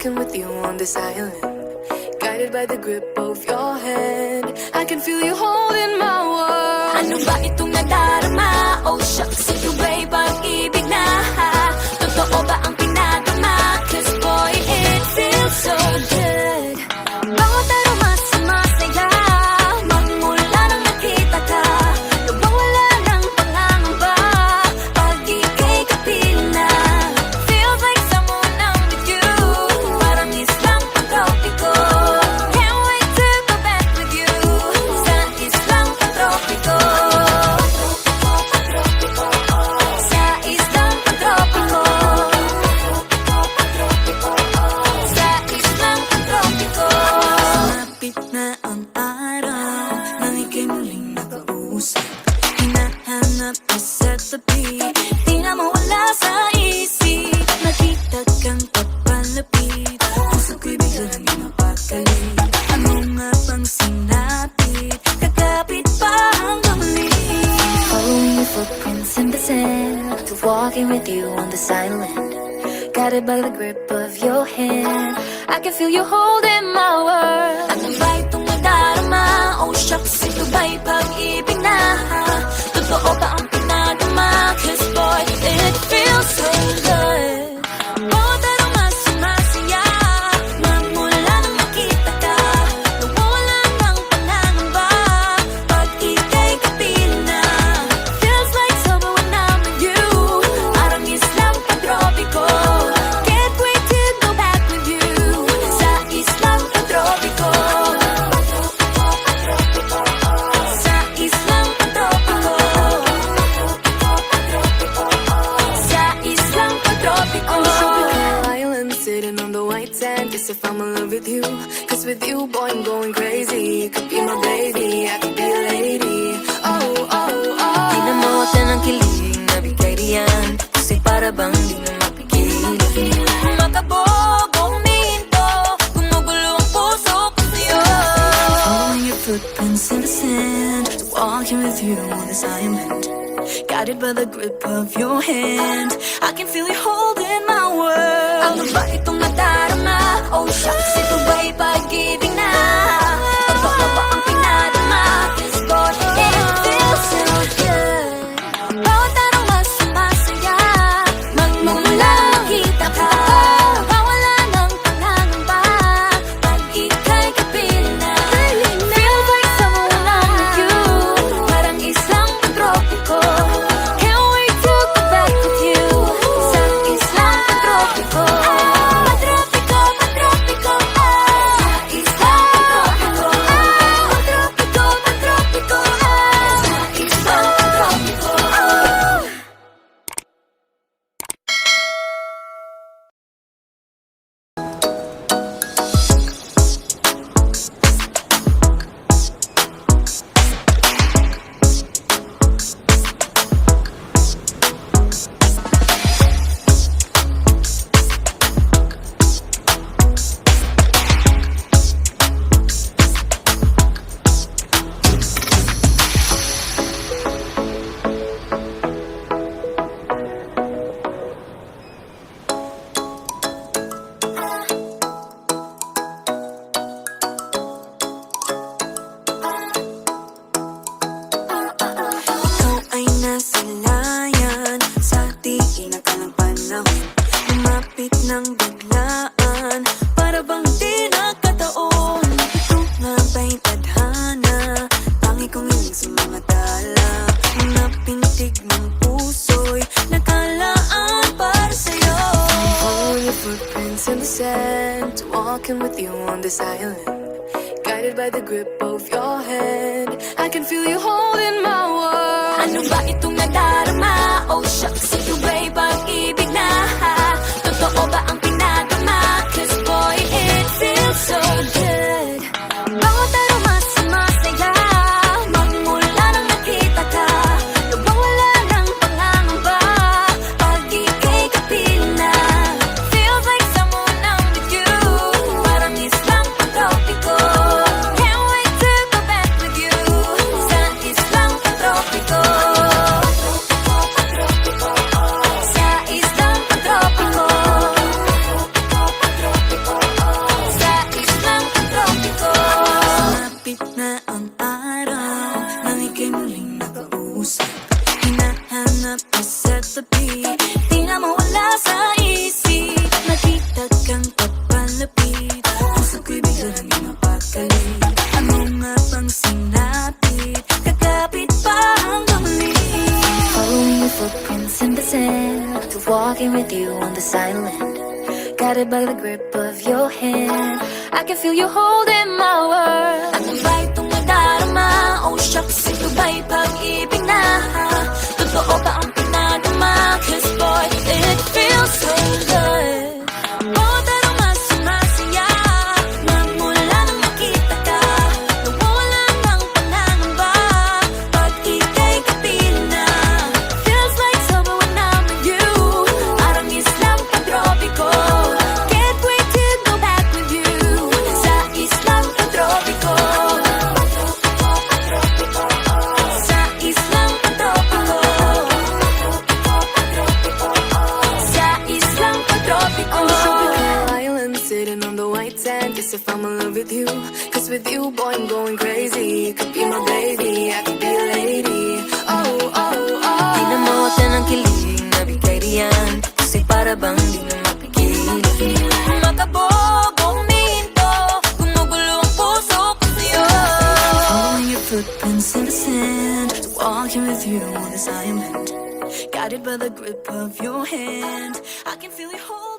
walking with you on this island, guided by the grip of your hand. I can feel you holding my world. Ano ba itong nadarama? Oh shucks, ito ba'y pag-ibig na? Totoo ba ang pinagama? Cause boy, it feels so good. Bawat aroma sumasaya, magmula nang nakita ka. Nawawala ng pangangamba, pag ika'y kapiling na. Feels like someone I'm with you, parang islang pantropiko. Can't wait to go back with you, sa islang pantropiko. Sa islang pantropiko. Sa islang pantropiko. Sumapit na ang araw, nang ika'y muling nakausap. Hinahanap ka sa tabi, di na mawala sa isip. Nakita kang papalapit, puso ko'y bigla nang mapakalit. Ano nga bang sinapit, kakapit pa hanggang muli. Following your footprints in the sand, to walking with you on this island, guided by the grip of your hand. I can feel you holding my world. Ano ba itong nadarama? Oh shucks, ito ba'y pag-ibig na? Totoo ba ang pinagama? Cause boy, it feels so good. Bawat aroma sumasaya, magmula nang nakita ka. Nawawala ng pangangamba, pag ika'y kapiling na. Feels like summer when I'm with you, parang islang pantropiko. Can't wait to go back with you, sa islang pantropiko. Sa islang pantropiko. Sa islang pantropiko. Island sitting on the white sand, guess if I'm in love with you, cause with you, boy, I'm going crazy. You could be my baby, I could be a lady. Oh, oh, oh. Di na mawata ng kilig, nabigay riyan, kasi para bang di na mapigil. Makabog o huminto, gumugulo ang puso ko sa'yo. Following your footprints in the sand, walking with you on this island, guided by the grip of your hand. I can feel you holding my world. Ano ba itong nadarama? Oh shucks, ito ba'y pag-ibig na? Totoo ba ang pinadama? Cause boy, it feels so good. Bawat aroma sumasaya, magmumula nang nakita ka. Nawawala ng pangangamba, pag ika'y kapiling na. Feels like someone I'm with you, parang islang pantropiko. Can't wait to go back with you, sa islang pantropiko. Pantropiko, pantropiko, sa islang pantropiko. Pantropiko, pantropiko, sa islang pantropiko. Ikaw ay nasilayan sa di inakalang panahon, lumapit ng biglaan, para bang di nakataon. Ito nga ba'y tadhana, tangi kong hiling sa mga tala, mga pintig ng puso'y nakalaan para sa'yo. Following your footprints in the sand, walking with you on this island, guided by the grip of your hand. I can feel you holding my world. Ano ba itong nadarama? Oh shucks, ito ba'y pag-ibig na? Totoo ba ang pinagama? Cause boy, it feels so good. Bawat aroma sumasaya, magmula nang nakita ka. Nawawala ng pangangamba, pag ika'y kapiling na. Feels like someone I'm with you, parang islang pantropiko. Can't wait to go back with you, sa islang pantropiko. Sa islang Lumapit na ang araw nang ika'y muling nakausap. Hinahanap ka sa tabi, di na mawala sa isip. Nakita kang papalapit, puso ko'y bigla nang mapakali. Ano nga bang sinapit, kakapit pa hanggang muli. Following your footprints in the sand, to walking with you on the silent. Guided by the grip of your hand, I can feel you holding my world. Ano ba itong nadarama? Oh shucks, ito ba'y pag-ibig na? Totoo ba ang pinadama? 'Cause boy, it feels so good. Bawat araw mas sumasaya, na mula nang makita ka. Nawawala ng panangamba, pag ika'y kapiling na. Feels like summer when I'm with you. Parang islang pantropiko, Can't wait to go back with you. sa islang pantropiko. Sa islang pantropiko. Sa islang pantropiko. Island sitting on the white sand. Guess if I'm in love with you, 'cause with you, boy, I'm going crazy. You could be my baby, I could be a lady. Oh, oh, oh. Di na mawata ng kilig na bigay riyan, kasi para bang di na mapigil. Makabog o huminto, gumugulo ang puso ko sa'yo. Following your footprints in the sand, walking with you on this island. Guided by the grip of your hand, I can feel you hold.